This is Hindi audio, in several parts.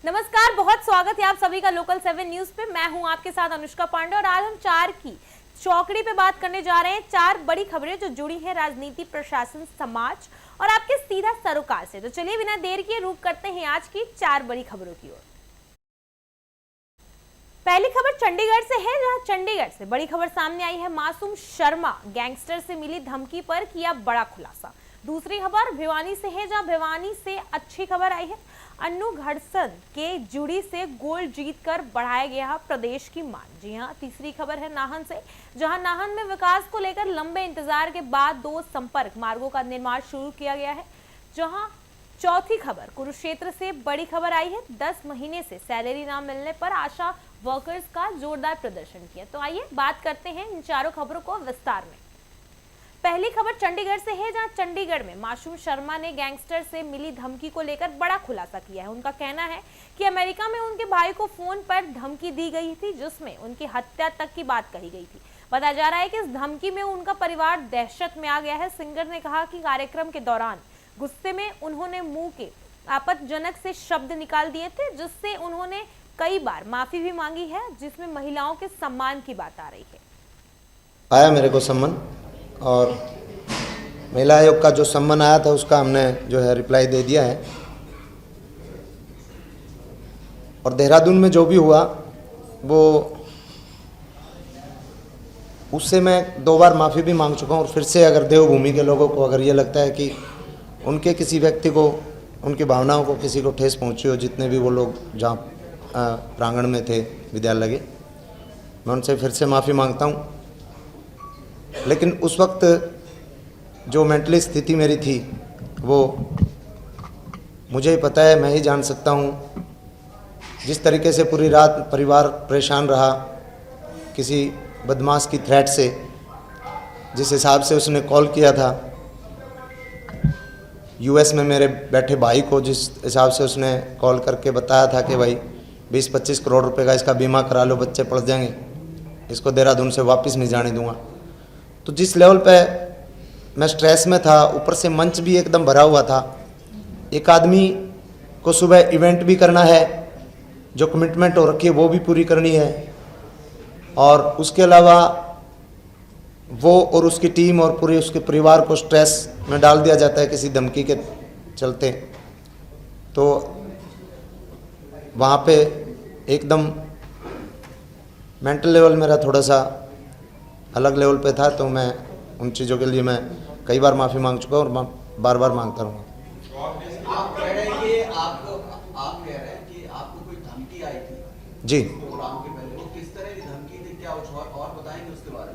नमस्कार, बहुत स्वागत है आप सभी का लोकल 7 न्यूज पे। मैं हूं आपके साथ अनुष्का पांडे और आज हम 4 की चौकड़ी पे बात करने जा रहे हैं। 4 बड़ी खबरें जो जुड़ी हैं राजनीति, प्रशासन, समाज और आपके सीधा सरोकार से। तो चलिए बिना देर किए रुक करते हैं आज की 4 बड़ी खबरों की ओर। पहली खबर चंडीगढ़ से है, जहां चंडीगढ़ से बड़ी खबर सामने आई है। मासूम शर्मा गैंगस्टर से मिली धमकी पर किया बड़ा खुलासा। दूसरी खबर भिवानी से है, जहां भिवानी से अच्छी खबर आई है। अन्नू घड़सन के जुड़ी से गोल्ड जीतकर बढ़ाया गया प्रदेश की मान। जी हां, तीसरी खबर है नाहन से, जहां नाहन में विकास को लेकर लंबे इंतजार के बाद 2 संपर्क मार्गों का निर्माण शुरू किया गया है। जहां चौथी खबर कुरुक्षेत्र से बड़ी खबर आई है। 10 महीने से सैलरी ना मिलने पर आशा वर्कर्स का जोरदार प्रदर्शन किया। तो आइए बात करते हैं इन चारों खबरों को विस्तार में। पहली खबर चंडीगढ़ से है, जहां चंडीगढ़ में मासूम शर्मा ने गैंगस्टर से मिली धमकी को लेकर बड़ा खुलासा किया है। उनका कहना है कि अमेरिका में उनके भाई को फोन पर धमकी दी गई थी, जिसमें उनकी हत्या तक की बात कही गई थी। बताया जा रहा है कि इस धमकी में उनका परिवार दहशत में आ गया है। सिंगर ने कहा कि कार्यक्रम के दौरान गुस्से में उन्होंने मुंह के आपत्तिजनक से शब्द निकाल दिए थे, जिससे उन्होंने कई बार माफी भी मांगी है, जिसमें महिलाओं के सम्मान की बात आ रही है। आया मेरे को सम्मान, और महिला आयोग का जो सम्मान आया था उसका हमने जो है रिप्लाई दे दिया है। और देहरादून में जो भी हुआ वो उससे मैं 2 बार माफ़ी भी मांग चुका हूँ। और फिर से अगर देवभूमि के लोगों को अगर ये लगता है कि उनके किसी व्यक्ति को, उनकी भावनाओं को किसी को ठेस पहुँची हो, जितने भी वो लोग जहाँ प्रांगण में थे विद्यालय के, मैं उनसे फिर से माफ़ी मांगता हूँ। लेकिन उस वक्त जो मेंटली स्थिति मेरी थी वो मुझे ही पता है, मैं ही जान सकता हूँ। जिस तरीके से पूरी रात परिवार परेशान रहा किसी बदमाश की थ्रेट से, जिस हिसाब से उसने कॉल किया था यूएस में मेरे बैठे भाई को, जिस हिसाब से उसने कॉल करके बताया था कि भाई 20-25 करोड़ रुपए का इसका बीमा करा लो, बच्चे पढ़ जाएंगे, इसको देहरादून से वापस नहीं जाने दूंगा। तो जिस लेवल पे मैं स्ट्रेस में था, ऊपर से मंच भी एकदम भरा हुआ था। एक आदमी को सुबह इवेंट भी करना है, जो कमिटमेंट हो रखी है वो भी पूरी करनी है, और उसके अलावा वो और उसकी टीम और पूरे उसके परिवार को स्ट्रेस में डाल दिया जाता है किसी धमकी के चलते। तो वहाँ पे एकदम मेंटल लेवल मेरा थोड़ा सा अलग लेवल पे था। तो मैं उन चीज़ों के लिए मैं कई बार माफ़ी मांग चुका हूँ और बार बार मांगता रहूँगा। आप कह रहे हैं कि आपको कोई धमकी आई थी जी, प्रोग्राम के पहले, वो किस तरह की धमकी थी, क्या और बताएंगे उसके बारे में?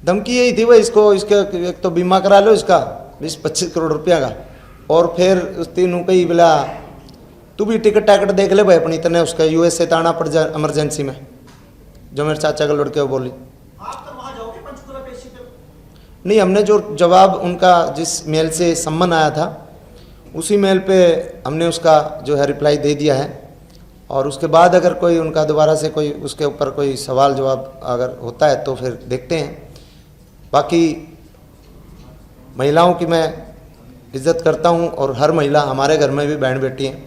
धमकी यही थी, भाई इसको, इसके एक तो बीमा करा लो इसका 20-25 करोड़ रुपया का, और फिर उस तीनों कई बोला तू भी टिकट टाकट देख ले भाई अपनी, इतने उसका यूएस से ताना पड़ जाए इमरजेंसी में, जो मेरे चाचा का लड़के वो बोली। नहीं, हमने जो जवाब उनका जिस मेल से सम्मन आया था उसी मेल पे हमने उसका जो है रिप्लाई दे दिया है। और उसके बाद अगर कोई उनका दोबारा से कोई उसके ऊपर कोई सवाल जवाब अगर होता है तो फिर देखते हैं। बाकी महिलाओं की मैं इज्जत करता हूं, और हर महिला हमारे घर में भी बहन बेटी हैं,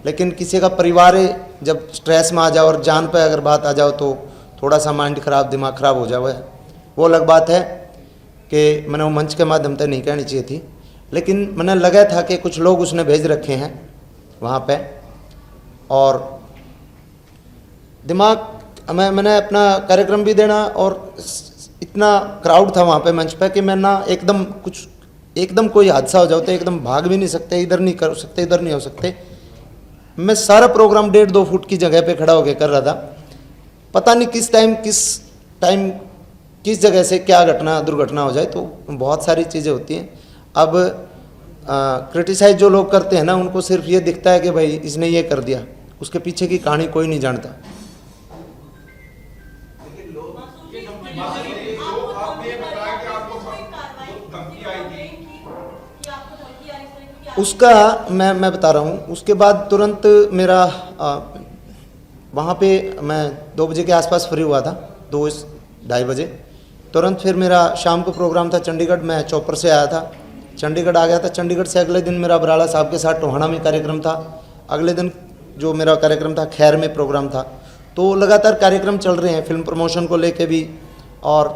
लेकिन किसी का परिवार जब स्ट्रेस में आ जाओ और जान पे अगर बात आ जाओ तो थोड़ा सा माइंड खराब, दिमाग खराब हो जाए, वो अलग बात है कि मैंने वो मंच के माध्यम से नहीं कहनी चाहिए थी। लेकिन मैंने लगा था कि कुछ लोग उसने भेज रखे हैं वहाँ पे, और दिमाग मैंने अपना कार्यक्रम भी देना, और इतना क्राउड था वहाँ पे मंच पे कि मैं ना एकदम कोई हादसा हो जाओ तो एकदम भाग भी नहीं सकते, इधर नहीं कर सकते, इधर नहीं हो सकते। मैं सारा प्रोग्राम 1.5-2 फुट की जगह पे खड़ा होकर कर रहा था। पता नहीं किस टाइम किस जगह से क्या दुर्घटना हो जाए, तो बहुत सारी चीज़ें होती हैं। अब क्रिटिसाइज जो लोग करते हैं ना, उनको सिर्फ ये दिखता है कि भाई इसने ये कर दिया, उसके पीछे की कहानी कोई नहीं जानता। उसका मैं बता रहा हूँ। उसके बाद तुरंत मेरा वहाँ पे मैं 2 बजे के आसपास फ्री हुआ था, 2-2:30 बजे। तुरंत फिर मेरा शाम को प्रोग्राम था चंडीगढ़, मैं चौपर से आया था, चंडीगढ़ आ गया था। चंडीगढ़ से अगले दिन मेरा बराड़ा साहब के साथ टोहाना में कार्यक्रम था। अगले दिन जो मेरा कार्यक्रम था खैर में प्रोग्राम था, तो लगातार कार्यक्रम चल रहे हैं फिल्म प्रमोशन को लेके भी और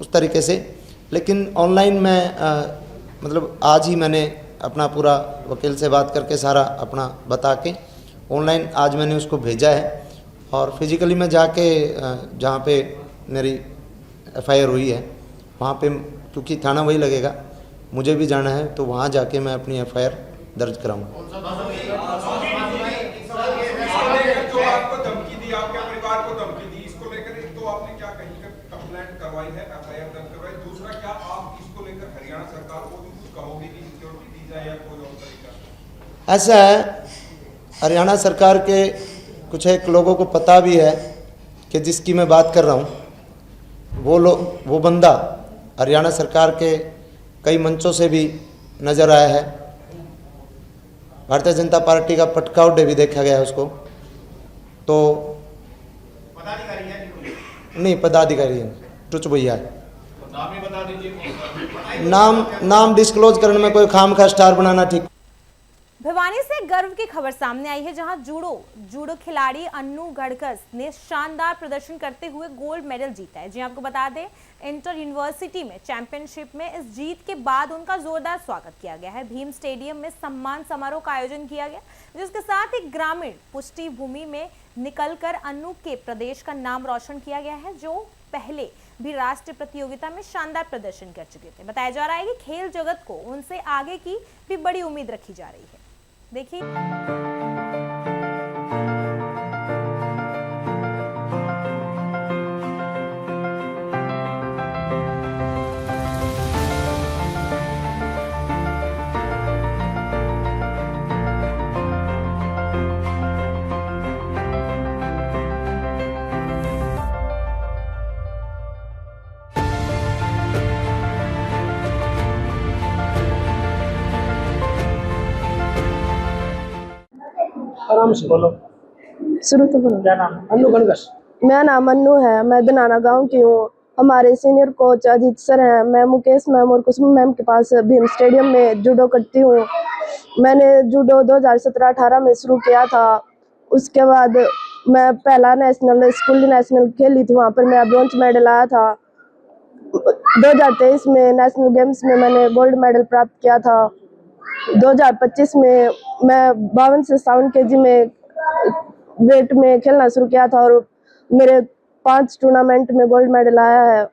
उस तरीके से। लेकिन ऑनलाइन में मतलब आज ही मैंने अपना पूरा वकील से बात करके सारा अपना बता के ऑनलाइन आज मैंने उसको भेजा है। और फिजिकली मैं जाके जहाँ पे मेरी FIR हुई है वहाँ पे, क्योंकि थाना वही लगेगा, मुझे भी जाना है, तो वहाँ जाके मैं अपनी FIR दर्ज कराऊंगा। जो आपको धमकी दी, आपके परिवार को धमकी दी, इसको लेकर एक तो आपने क्या कहीं का कंप्लेंट करवाई है, FIR दर्ज करवाई, दूसरा क्या आप इसको लेकर हरियाणा सरकार को भी कुछ कहोगे कि सिक्योरिटी दी जाए या कोई और तरीका? ऐसा है, हरियाणा सरकार के कुछ एक लोगों को पता भी है कि जिसकी मैं बात कर रहा हूँ, वो बंदा हरियाणा सरकार के कई मंचों से भी नज़र आया है। भारतीय जनता पार्टी का पटकाव डे भी देखा गया है उसको। तो पदाधिकारी है नहीं, पदाधिकारी है, टुच भैया है। नाम ही बता दीजिए। नाम डिस्क्लोज करने में कोई खामखा स्टार बनाना ठीक। भिवानी से गर्व की खबर सामने आई है, जहां जूडो खिलाड़ी अन्नू गढ़कस ने शानदार प्रदर्शन करते हुए गोल्ड मेडल जीता है। जी आपको बता दें, इंटर यूनिवर्सिटी में चैंपियनशिप में इस जीत के बाद उनका जोरदार स्वागत किया गया है। भीम स्टेडियम में सम्मान समारोह का आयोजन किया गया, जिसके साथ ही ग्रामीण पुष्टि भूमि में निकलकर अन्नू के प्रदेश का नाम रोशन किया गया है, जो पहले भी राष्ट्रीय प्रतियोगिता में शानदार प्रदर्शन कर चुके थे। बताया जा रहा है कि खेल जगत को उनसे आगे की भी बड़ी उम्मीद रखी जा रही है। देखिए, आराम से बोलो। शुरू तो बोलो। क्या नाम? अन्नू गणगस। मेरा नाम अन्नू है, मैं दनाना गांव की हूँ। हमारे सीनियर कोच अजीत सर हैं, मैं मुकेश मैम और कुसुम मैम के पास भीम स्टेडियम में जूडो करती हूँ। मैंने जूडो 2017-18 में शुरू किया था। उसके बाद मैं पहला नेशनल स्कूल नेशनल खेली थी, वहाँ पर मेरा ब्रॉन्ज मेडल आया था। 2023 में नेशनल गेम्स में मैंने गोल्ड मेडल प्राप्त किया था। 2025 में मैं 52 से 57 kg में वेट में खेलना शुरू किया था और मेरे 5 टूर्नामेंट में गोल्ड मेडल आया है।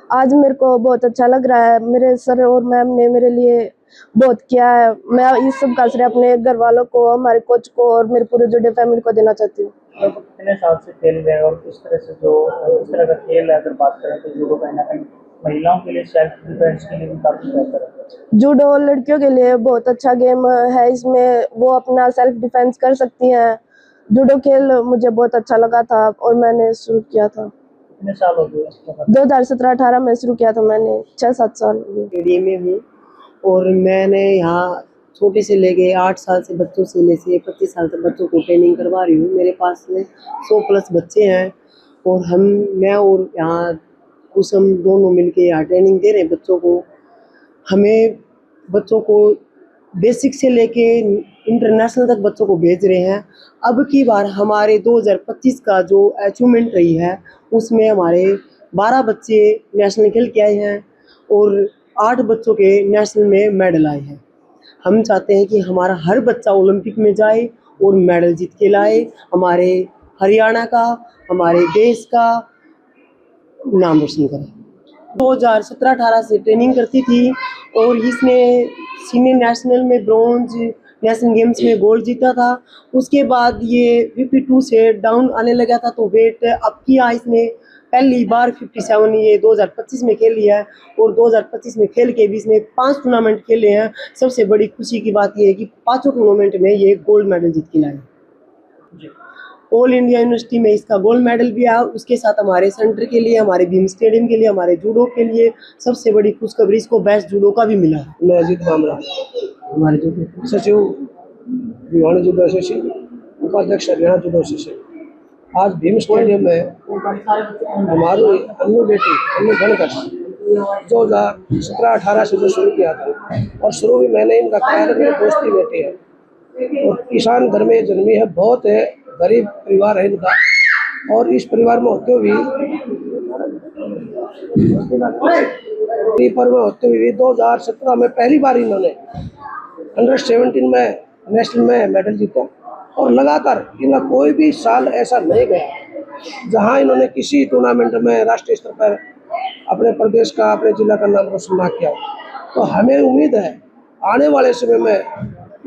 आज मेरे को बहुत अच्छा लग रहा है। मेरे सर और मैम ने मेरे लिए बहुत किया है। मैं इस सब का श्रेय अपने घर वालों को, हमारे कोच को और मेरे पूरे जुड़े फैमिली को देना चाहती हूँ। कितने साल से खेल रहे हैं और किस तरह से इस तरह का खेल है, अगर बात करें तो जूडो कहीं ना कहीं महिलाओं के लिए सेल्फ डिफेंस के लिए भी काफी बेहतर है। जूडो लड़कियों के लिए बहुत अच्छा गेम है, इसमें वो अपना सेल्फ डिफेंस कर सकती हैं। जूडो खेल मुझे बहुत अच्छा लगा था और मैंने शुरू किया था। कितने साल हो गए? 2017-18 में शुरू किया था मैंने, 6-7 साल। स्टेडियम में हूँ और मैंने यहाँ छोटे से लेके 8 साल से बच्चों से लेके 25 साल तक बच्चों को ट्रेनिंग करवा रही हूँ। मेरे पास में 100+ बच्चे हैं और मैं और यहाँ कुसुम दोनों मिलके यहाँ ट्रेनिंग दे रहे हैं बच्चों को। हमें बच्चों को बेसिक से लेके इंटरनेशनल तक बच्चों को भेज रहे हैं। अब की बार हमारे 2025 का जो अचीवमेंट रही है उसमें हमारे 12 बच्चे नेशनल खेल के आए हैं और 8 बच्चों के नेशनल में मेडल आए हैं। हम चाहते हैं कि हमारा हर बच्चा ओलंपिक में जाए और मेडल जीत के लाए, हमारे हरियाणा का, हमारे देश का नाम रोशन करें। 2017-18 से ट्रेनिंग करती थी और इसने सीनियर नेशनल में ब्रॉन्ज, नेशनल गेम्स में गोल्ड जीता था। उसके बाद ये 52 से डाउन आने लगा था तो वेट अप किया इसने। पहली बार 57 ये 2025 में खेल लिया है और 2025 में खेल के भी इसने 5 टूर्नामेंट खेले हैं। सबसे बड़ी खुशी की बात ये है कि 5 टूर्नामेंट में ये गोल्ड मेडल जीत के लाए। ऑल इंडिया यूनिवर्सिटी में इसका गोल्ड मेडल भी आया। उसके साथ हमारे सेंटर के लिए, हमारे भीम स्टेडियम के लिए, हमारे जूडो के लिए सबसे बड़ी खुशखबरी इसको बेस्ट जूडो का भी मिला है। मैं अजीत मामला, हमारे जूडो सचिव भिवानी जूडो एसोसिएशन, उपाध्यक्ष हरियाणा जूडो एसोसिएशन। आज भीम स्टेडियम में हमारी अन्नू बेटी अन्नू गणगस 2017-18 से जो शुरू किया था और शुरू भी मैंने इनका किया था, मेरे दोस्त की बेटी है। और किसान घर में जन्मी है, बहुत है, गरीब परिवार है इनका। और इस परिवार में होते हुए पर में होते हुए 2017 में पहली बार इन्होंने अंडर-17 में नेशनल में मेडल जीता। और लगातार इनका कोई भी साल ऐसा नहीं गया जहां इन्होंने किसी टूर्नामेंट में राष्ट्रीय स्तर पर अपने प्रदेश का, अपने जिला का नाम रोशन ना किया। तो हमें उम्मीद है आने वाले समय में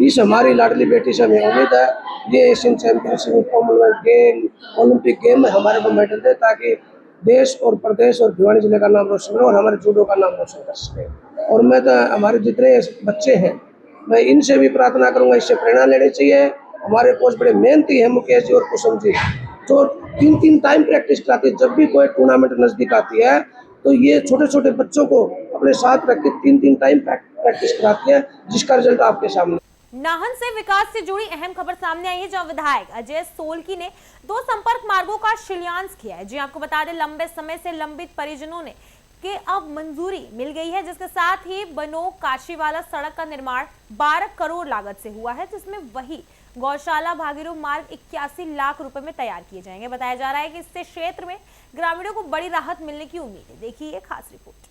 इस हमारी लाडली बेटी से हमें उम्मीद है ये Asian championship, Commonwealth game, Olympic game में हमारे को मेडल दे, ताकि देश और प्रदेश और भिवानी जिले का नाम रोशन हो और हमारे जूडो का नाम रोशन कर सके। और मैं तो हमारे जितने बच्चे हैं, मैं इनसे भी प्रार्थना करूंगा, इससे प्रेरणा लेनी चाहिए। हमारे कोच बड़े मेहनती हैं, मुकेश जी और कुसुम जी, जो 3-3 टाइम प्रैक्टिस कराती है। जब भी कोई टूर्नामेंट नजदीक आती है तो ये छोटे छोटे बच्चों को अपने साथ रख के 3-3 टाइम प्रैक्टिस कराती है, जिसका रिजल्ट आपके सामने। नाहन से विकास से जुड़ी अहम खबर सामने आई है, जहां विधायक अजय सोलकी ने 2 संपर्क मार्गों का शिलान्यास किया है। जी आपको बता दें, लंबे समय से लंबित परिजनों ने के अब मंजूरी मिल गई है, जिसके साथ ही बनोग काशीवाला सड़क का निर्माण 12 करोड़ लागत से हुआ है, जिसमें वही गौशाला भागीरथ मार्ग 81 लाख रुपए में तैयार किए जाएंगे। बताया जा रहा है कि इससे क्षेत्र में ग्रामीणों को बड़ी राहत मिलने की उम्मीद है। देखिए ये खास रिपोर्ट।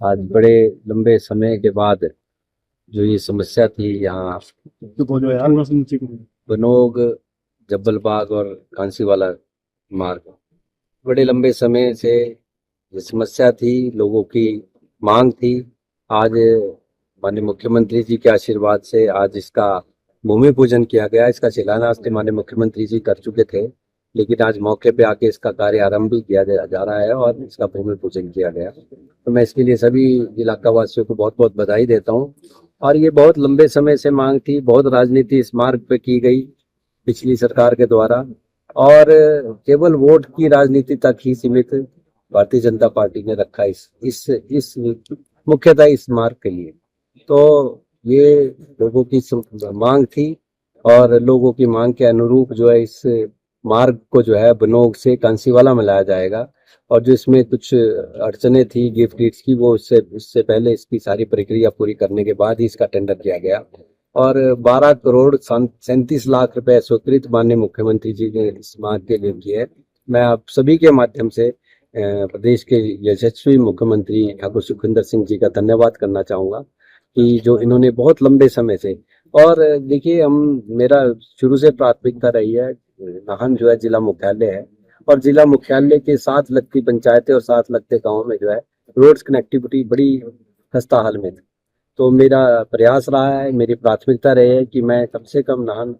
आज बड़े लंबे समय के बाद जो ये समस्या थी यहाँ बनोग, जब्बलबाग और कांसीवाला मार्ग, बड़े लंबे समय से ये समस्या थी, लोगों की मांग थी। आज माननीय मुख्यमंत्री जी के आशीर्वाद से आज इसका भूमि पूजन किया गया। इसका शिलान्यास माननीय मुख्यमंत्री जी कर चुके थे, लेकिन आज मौके पे आके इसका कार्य आरंभ भी किया जा रहा है और इसका भूमि पूजन किया गया। तो मैं इसके लिए सभी इलाका वासियों को बहुत बहुत बधाई देता हूँ। और ये बहुत लंबे समय से मांग थी, बहुत राजनीति इस मार्ग पे की गई पिछली सरकार के द्वारा, और केवल वोट की राजनीति तक ही सीमित भारतीय जनता पार्टी ने रखा इस मुख्यतः इस मार्ग के लिए। तो ये लोगों की मांग थी और लोगों की मांग के अनुरूप जो है इस मार्ग को जो है बनोग से कांसीवाला में लाया जाएगा। और जो इसमें कुछ अड़चने थी गिफ्ट डीड्स की, वो इससे पहले इसकी सारी प्रक्रिया पूरी करने के बाद ही इसका टेंडर किया गया। और 12 करोड़ 37 लाख रुपए स्वीकृत माननीय मुख्यमंत्री जी ने इस मार्ग के लिए किए। मैं आप सभी के माध्यम से प्रदेश के यशस्वी मुख्यमंत्री ठाकुर सुखविंदर सिंह जी का धन्यवाद करना चाहूँगा कि जो इन्होंने बहुत लंबे समय से, और देखिए मेरा शुरू से प्राथमिकता रही है, नाहन जो है जिला मुख्यालय है और जिला मुख्यालय के साथ लगती पंचायतें और साथ लगते गाँव में जो है रोड्स कनेक्टिविटी बड़ी खस्ता हाल में थी। तो मेरा प्रयास रहा है, मेरी प्राथमिकता रही है कि मैं कम से कम नाहन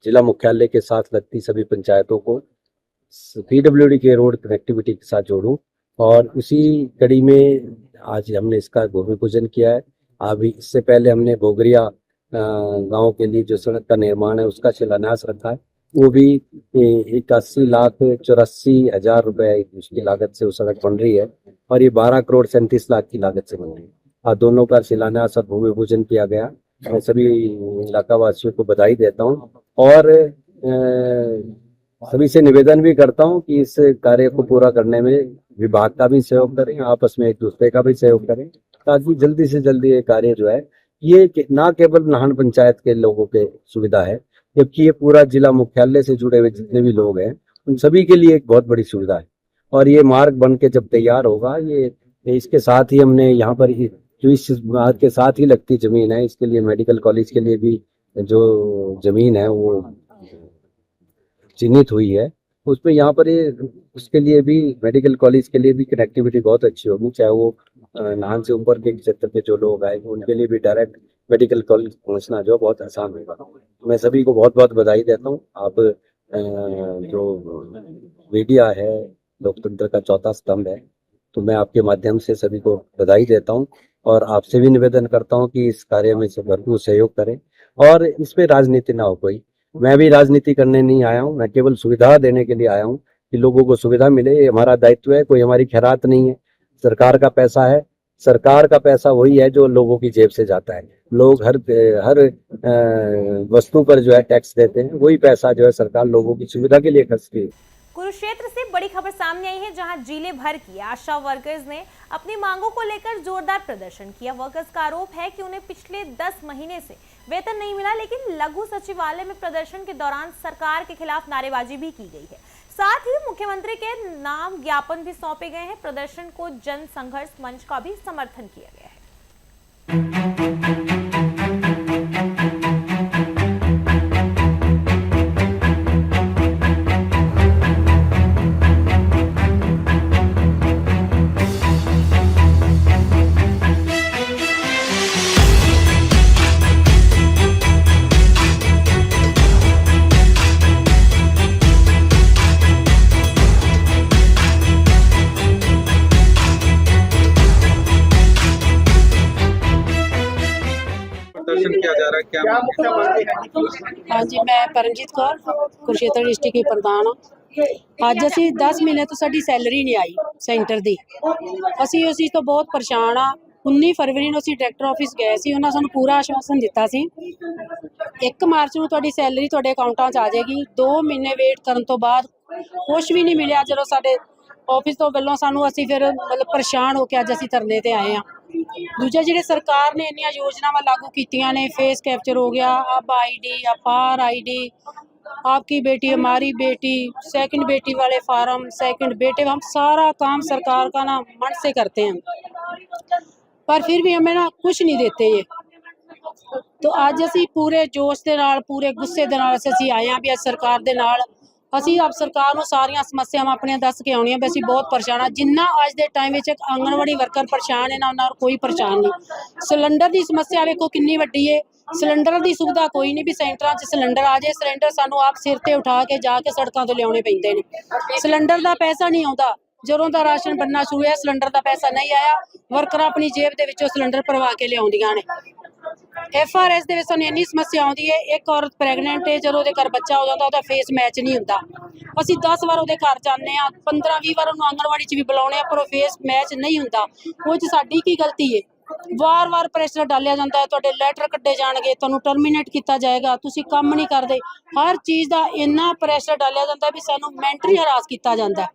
जिला मुख्यालय के साथ लगती सभी पंचायतों को PWD के रोड कनेक्टिविटी के साथ जोड़ूं। और उसी कड़ी में आज हमने इसका भूमि पूजन किया है। अभी इससे पहले हमने भोगरिया गांव के लिए जो सड़क का निर्माण है उसका शिलान्यास रखा है, वो भी 81,84,000 रुपए उसकी लागत से वो सड़क बन रही है और ये 12 करोड़ 37 लाख की लागत से बन रही है। आज दोनों का शिलान्यास और भूमि पूजन किया गया। मैं सभी इलाका वासियों को बधाई देता हूँ और सभी से निवेदन भी करता हूँ कि इस कार्य को पूरा करने में विभाग का भी सहयोग करें, आपस में एक दूसरे का भी सहयोग करें, ताकि जल्दी से जल्दी ये कार्य जो है ये ना केवल नाहन पंचायत के लोगों के सुविधा है, जबकि ये पूरा जिला मुख्यालय से जुड़े हुए जितने भी लोग हैं उन सभी के लिए एक बहुत बड़ी सुविधा है। और ये मार्ग बन के जब तैयार होगा, ये इसके साथ ही हमने यहाँ पर जो इस मार्ग के साथ ही लगती जमीन है, इसके लिए मेडिकल कॉलेज के लिए भी जो जमीन है वो चिन्हित हुई है, उसमें यहाँ पर ये उसके लिए भी मेडिकल कॉलेज के लिए भी कनेक्टिविटी बहुत अच्छी होगी। चाहे वो नाहन से ऊपर के क्षेत्र के जो लोग आए उनके लिए भी डायरेक्ट मेडिकल कॉलेज पहुँचना जो बहुत आसान होगा। मैं सभी को बहुत बहुत बधाई देता हूँ। आप जो मीडिया है लोकतंत्र का चौथा स्तंभ है, तो मैं आपके माध्यम से सभी को बधाई देता हूं और आपसे भी निवेदन करता हूं कि इस कार्य में से भरपूर सहयोग करें और इसमें राजनीति ना हो कोई। मैं भी राजनीति करने नहीं आया हूं, मैं केवल सुविधा देने के लिए आया हूं कि लोगों को सुविधा मिले। ये हमारा दायित्व है, कोई हमारी खैरात नहीं है। सरकार का पैसा है, सरकार का पैसा वही है जो लोगों की जेब से जाता है। लोग हर वस्तु पर जो है टैक्स देते हैं, वही पैसा जो है सरकार लोगों की सुविधा के लिए खर्च की। कुरुक्षेत्र से बड़ी खबर सामने आई है, जहां जिले भर की आशा वर्कर्स ने अपनी मांगों को लेकर जोरदार प्रदर्शन किया। वर्कर्स का आरोप है कि उन्हें पिछले 10 महीने से वेतन नहीं मिला, लेकिन लघु सचिवालय में प्रदर्शन के दौरान सरकार के खिलाफ नारेबाजी भी की गई है। साथ ही मुख्यमंत्री के नाम ज्ञापन भी सौंपे गए हैं। प्रदर्शन को जन संघर्ष मंच का भी समर्थन किया गया है। प्रदर्शन किया जा रहा है, क्या हाँ जी, मैं परमजीत कौर कुरुक्षेत्र डिस्ट्रिक्ट की प्रधान हाँ। ਅੱਜ ਅਸੀਂ 10 ਮਹੀਨੇ ਤੋਂ ਸਾਡੀ ਸੈਲਰੀ ਨਹੀਂ ਆਈ ਸੈਂਟਰ ਦੀ। ਅਸੀਂ ਉਸ ਚੀਜ਼ ਤੋਂ ਬਹੁਤ ਪਰੇਸ਼ਾਨ ਆ। 19 ਫਰਵਰੀ ਨੂੰ ਅਸੀਂ ਡਾਇਰੈਕਟਰ ਆਫਿਸ ਗਏ ਸੀ, ਉਹਨਾਂ ਸਾਨੂੰ ਪੂਰਾ ਆਸ਼ਵਾਸਨ ਦਿੱਤਾ ਸੀ 1 ਮਾਰਚ ਨੂੰ ਤੁਹਾਡੀ ਸੈਲਰੀ ਤੁਹਾਡੇ ਅਕਾਊਂਟਾਂ 'ਚ ਆ ਜਾਏਗੀ। 2 ਮਹੀਨੇ ਵੇਟ ਕਰਨ ਤੋਂ ਬਾਅਦ ਕੁਛ ਵੀ ਨਹੀਂ ਮਿਲਿਆ। ਜਦੋਂ ਸਾਡੇ ਆਫਿਸ ਤੋਂ ਵੱਲੋਂ ਸਾਨੂੰ ਅਸੀਂ ਫਿਰ ਮਤਲਬ ਪਰੇਸ਼ਾਨ ਹੋ ਕੇ ਅੱਜ ਅਸੀਂ ਧਰਨੇ ਤੇ ਆਏ ਹਾਂ। ਦੂਜਾ ਜਿਹੜੇ ਸਰਕਾਰ ਨੇ ਇੰਨੀਆਂ ਯੋਜਨਾਵਾਂ ਲਾਗੂ ਕੀਤੀਆਂ ਨੇ, ਫੇਸ ਕੈਪਚਰ हो गया, अब आईडी, अपार आईडी, आपकी बेटी हमारी बेटी, सेकंड बेटी वाले फार्म, सेकंड बेटे, हम सारा काम सरकार का ना मन से करते हैं, पर फिर भी हमें ना कुछ नहीं देते ये। तो ਅੱਜ ਅਸੀਂ ਪੂਰੇ ਜੋਸ਼ ਦੇ ਨਾਲ, ਪੂਰੇ ਗੁੱਸੇ ਦੇ ਨਾਲ ਅਸੀਂ ਆਏ ਹਾਂ ਵੀ ਅੱਜ ਸਰਕਾਰ ਦੇ ਨਾਲ ਅਸੀਂ ਆਪ ਸਰਕਾਰ ਨੂੰ ਸਾਰੀਆਂ ਸਮੱਸਿਆਵਾਂ ਆਪਣੀਆਂ ਦੱਸ ਕੇ ਆਉਣੀਆਂ ਵੀ ਅਸੀਂ ਬਹੁਤ ਪਰੇਸ਼ਾਨ ਹਾਂ। ਜਿੰਨਾ ਅੱਜ ਦੇ ਟਾਈਮ ਵਿੱਚ ਆਂਗਣਵਾੜੀ ਵਰਕਰ ਪਰੇਸ਼ਾਨ ਹੈ ਨਾ, ਉਹਨਾਂ ਨੂੰ ਕੋਈ ਪਰੇਸ਼ਾਨ ਨਹੀਂ। ਸਿਲੰਡਰ ਦੀ ਸਮੱਸਿਆ ਵੇਖੋ ਕਿੰਨੀ ਵੱਡੀ ਹੈ। ਸਿਲੰਡਰ ਦੀ ਸੁਵਿਧਾ ਕੋਈ ਨਹੀਂ ਵੀ ਸੈਂਟਰਾਂ 'ਚ ਸਿਲੰਡਰ ਆ ਜਾਏ। ਸਿਲੰਡਰ ਸਾਨੂੰ ਆਪ ਸਿਰ ਤੇ ਉਠਾ ਕੇ ਜਾ ਕੇ ਸੜਕਾਂ ਤੋਂ ਲਿਆਉਣੇ ਪੈਂਦੇ ਨੇ। ਸਿਲੰਡਰ ਦਾ ਪੈਸਾ ਨਹੀਂ ਆਉਂਦਾ। ਜਦੋਂ ਦਾ ਰਾਸ਼ਨ ਬਣਨਾ ਸ਼ੁਰੂ ਹੋਇਆ ਸਿਲੰਡਰ ਦਾ ਪੈਸਾ ਨਹੀਂ ਆਇਆ। ਵਰਕਰਾਂ ਆਪਣੀ ਜੇਬ ਦੇ ਵਿੱਚੋਂ ਸਿਲੰਡਰ ਭਰਵਾ ਕੇ ਲਿਆਉਂਦੀਆਂ ਨੇ। FRS ਦੇ ਵਿੱਚ ਸਾਨੂੰ ਇੰਨੀ ਸਮੱਸਿਆ ਆਉਂਦੀ ਹੈ। ਇੱਕ ਔਰਤ ਪ੍ਰੈਗਨੈਂਟ ਹੈ, ਜਦੋਂ ਉਹਦੇ ਘਰ ਬੱਚਾ ਹੋ ਜਾਂਦਾ ਉਹਦਾ ਫੇਸ ਮੈਚ ਨਹੀਂ ਹੁੰਦਾ। ਅਸੀਂ 10 ਵਾਰ ਉਹਦੇ ਘਰ ਜਾਂਦੇ ਹਾਂ, 15-20 ਵਾਰ ਉਹਨੂੰ ਆਂਗਣਵਾੜੀ 'ਚ ਵੀ ਬੁਲਾਉਂਦੇ ਹਾਂ, ਪਰ ਉਹ ਫੇਸ ਮੈਚ ਨਹੀਂ ਹੁੰਦਾ। ਉਹ 'ਚ ਸਾਡੀ ਕੀ ਗਲਤੀ ਹੈ? ਵਾਰ-ਵਾਰ ਪ੍ਰੈਸ਼ਰ ਡਾਲਿਆ ਜਾਂਦਾ ਹੈ, ਤੁਹਾਡੇ ਲੈਟਰ ਕੱਢੇ ਜਾਣਗੇ, ਤੁਹਾਨੂੰ ਟਰਮੀਨੇਟ ਕੀਤਾ ਜਾਏਗਾ, ਤੁਸੀਂ ਕੰਮ ਨਹੀਂ ਕਰਦੇ। ਹਰ ਚੀਜ਼ ਦਾ ਇੰਨਾ ਪ੍ਰੈਸ਼ਰ ਡਾਲਿਆ ਜਾਂਦਾ ਵੀ ਸਾਨੂੰ ਮੈਂਟਲੀ ਹਰਾਸ ਕੀਤਾ ਜਾਂਦਾ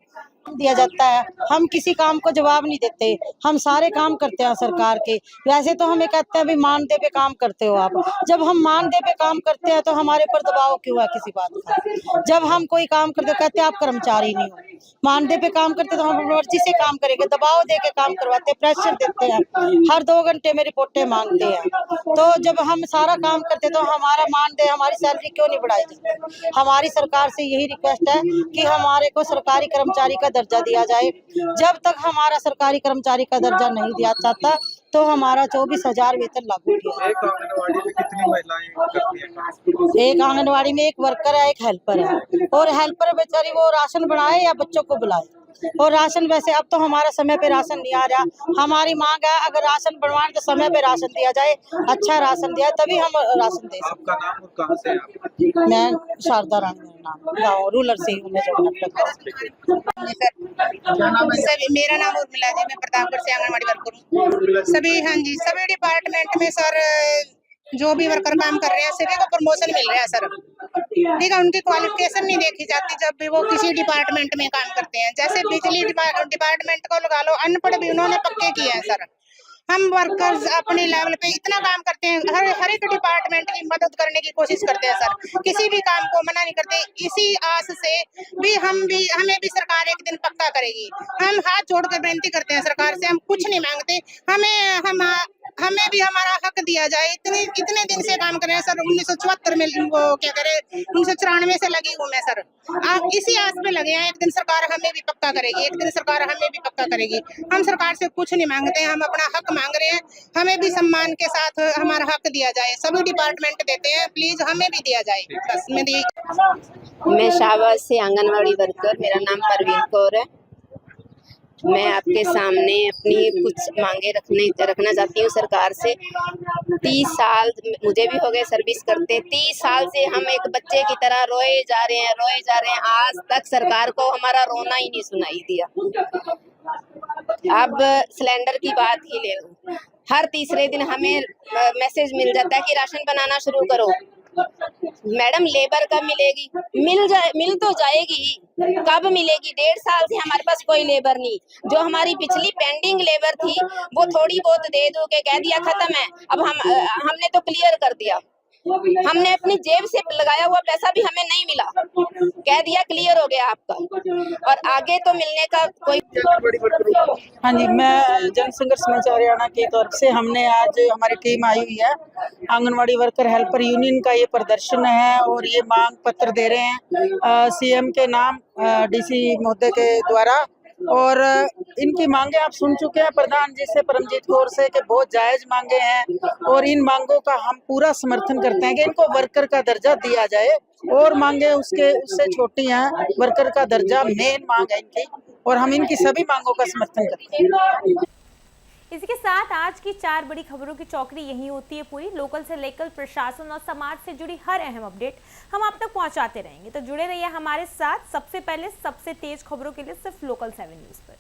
दिया जाता है। हम किसी काम को जवाब नहीं देते, हम सारे काम करते हैं सरकार के। वैसे तो हमें कहते हैं भी मानदेय पे काम करते हो आप। जब हम मानदेय पे काम करते हैं तो हमारे पर दबाव क्यों है किसी बात का? जब हम कोई काम करते कहते हैं आप कर्मचारी नहीं हो। मानदेय पे काम करते तो हम मर्जी से काम करेंगे, दबाव दे के काम करवाते, प्रेशर देते हैं, हर 2 घंटे में रिपोर्टें मांगते हैं। तो जब हम सारा काम करते तो हमारा मानदेय, हमारी सैलरी क्यों नहीं बढ़ाई जाती? हमारी सरकार से यही रिक्वेस्ट है कि हमारे को सरकारी कर्मचारी का दर्जा दिया जाए। जब तक हमारा सरकारी कर्मचारी का दर्जा नहीं दिया जाता तो हमारा 24,000 वेतन लागू किया। एक आंगनवाड़ी में कितनी महिलाएं करती हैं? एक आंगनवाड़ी में एक वर्कर है, एक हेल्पर है, और हेल्पर बेचारी वो राशन बनाए या बच्चों को बुलाए। और राशन वैसे अब तो हमारा समय पे राशन नहीं आ रहा। हमारी मांग है अगर राशन बनवाए तो समय पे राशन दिया जाए, अच्छा राशन दिया तभी हम राशन दे सकते। आपका नाम और कहाँ से हैं? मैं शारदा रानी, मेरा नाम, गाँव रूरल से हूँ मैं। मेरा नाम उर्मिला जी, मैं प्रतापगढ़ से आंगनवाड़ी वर्कर हूँ। सभी हाँ जी, सभी डिपार्टमेंट में सर जो भी वर्कर काम कर रहे हैं सभी को प्रमोशन मिल रहा है सर। ठीक है, उनकी क्वालिफिकेशन नहीं देखी जाती जब भी वो किसी डिपार्टमेंट में काम करते हैं। जैसे बिजली डिपार्टमेंट को लगा लो, अनपढ़ भी उन्होंने पक्के किए हैं सर। हम वर्कर्स अपने लेवल पे इतना काम करते हैं, हर एक डिपार्टमेंट की मदद करने की कोशिश करते हैं सर। किसी भी काम को मना नहीं करते। इसी आस से भी हमें भी सरकार एक दिन पक्का करेगी। हम हाथ जोड़ कर विनती करते हैं सरकार से, हम कुछ नहीं मांगते। हम हमें भी हमारा हक दिया जाए। इतने दिन से काम कर रहे हैं सर। 1974 में वो क्या करे, 1994 से लगी हूँ मैं सर। आप इसी आस पे लगे हैं, एक दिन सरकार हमें भी पक्का करेगी, एक दिन सरकार हमें भी पक्का करेगी। हम सरकार से कुछ नहीं मांगते हैं, हम अपना हक मांग रहे हैं। हमें भी सम्मान के साथ हमारा हक दिया जाए। सभी डिपार्टमेंट देते हैं, प्लीज हमें भी दिया जाए। बस मैं शाहबाद से आंगनवाड़ी वर्कर, मेरा नाम परवीन कौर है। मैं आपके सामने अपनी कुछ मांगे रखना चाहती हूँ सरकार से। 30 साल मुझे भी हो गए सर्विस करते। 30 साल से हम एक बच्चे की तरह रोए जा रहे हैं। आज तक सरकार को हमारा रोना ही नहीं सुनाई दिया। अब सिलेंडर की बात ही ले लो, हर तीसरे दिन हमें मैसेज मिल जाता है कि राशन बनाना शुरू करो। मैडम लेबर कब मिलेगी? मिल तो जाएगी, कब मिलेगी? 1.5 साल से हमारे पास कोई लेबर नहीं। जो हमारी पिछली पेंडिंग लेबर थी वो थोड़ी बहुत दे दो के कह दिया खत्म है। अब हमने तो क्लियर कर दिया। हमने अपनी जेब से लगाया हुआ पैसा भी हमें नहीं मिला, कह दिया क्लियर हो गया आपका, और आगे तो मिलने का कोई। हाँ जी, मैं जन संघर्ष मंच हरियाणा की तरफ से हमने आज हमारी टीम आई हुई है। आंगनवाड़ी वर्कर हेल्पर यूनियन का ये प्रदर्शन है और ये मांग पत्र दे रहे हैं सीएम के नाम, डीसी महोदय के द्वारा। और इनकी मांगे आप सुन चुके हैं प्रधान जी से, परमजीत कौर से, कि बहुत जायज मांगे हैं और इन मांगों का हम पूरा समर्थन करते हैं कि इनको वर्कर का दर्जा दिया जाए। और मांगे उससे छोटी हैं, वर्कर का दर्जा मेन मांग है इनकी, और हम इनकी सभी मांगों का समर्थन करते हैं। इसी के साथ आज की 4 बड़ी खबरों की चौकड़ी यही होती है पूरी। लोकल से लेकर प्रशासन और समाज से जुड़ी हर अहम अपडेट हम आप तक पहुंचाते रहेंगे, तो जुड़े रहिए हमारे साथ। सबसे पहले सबसे तेज खबरों के लिए सिर्फ लोकल 7 न्यूज़ पर।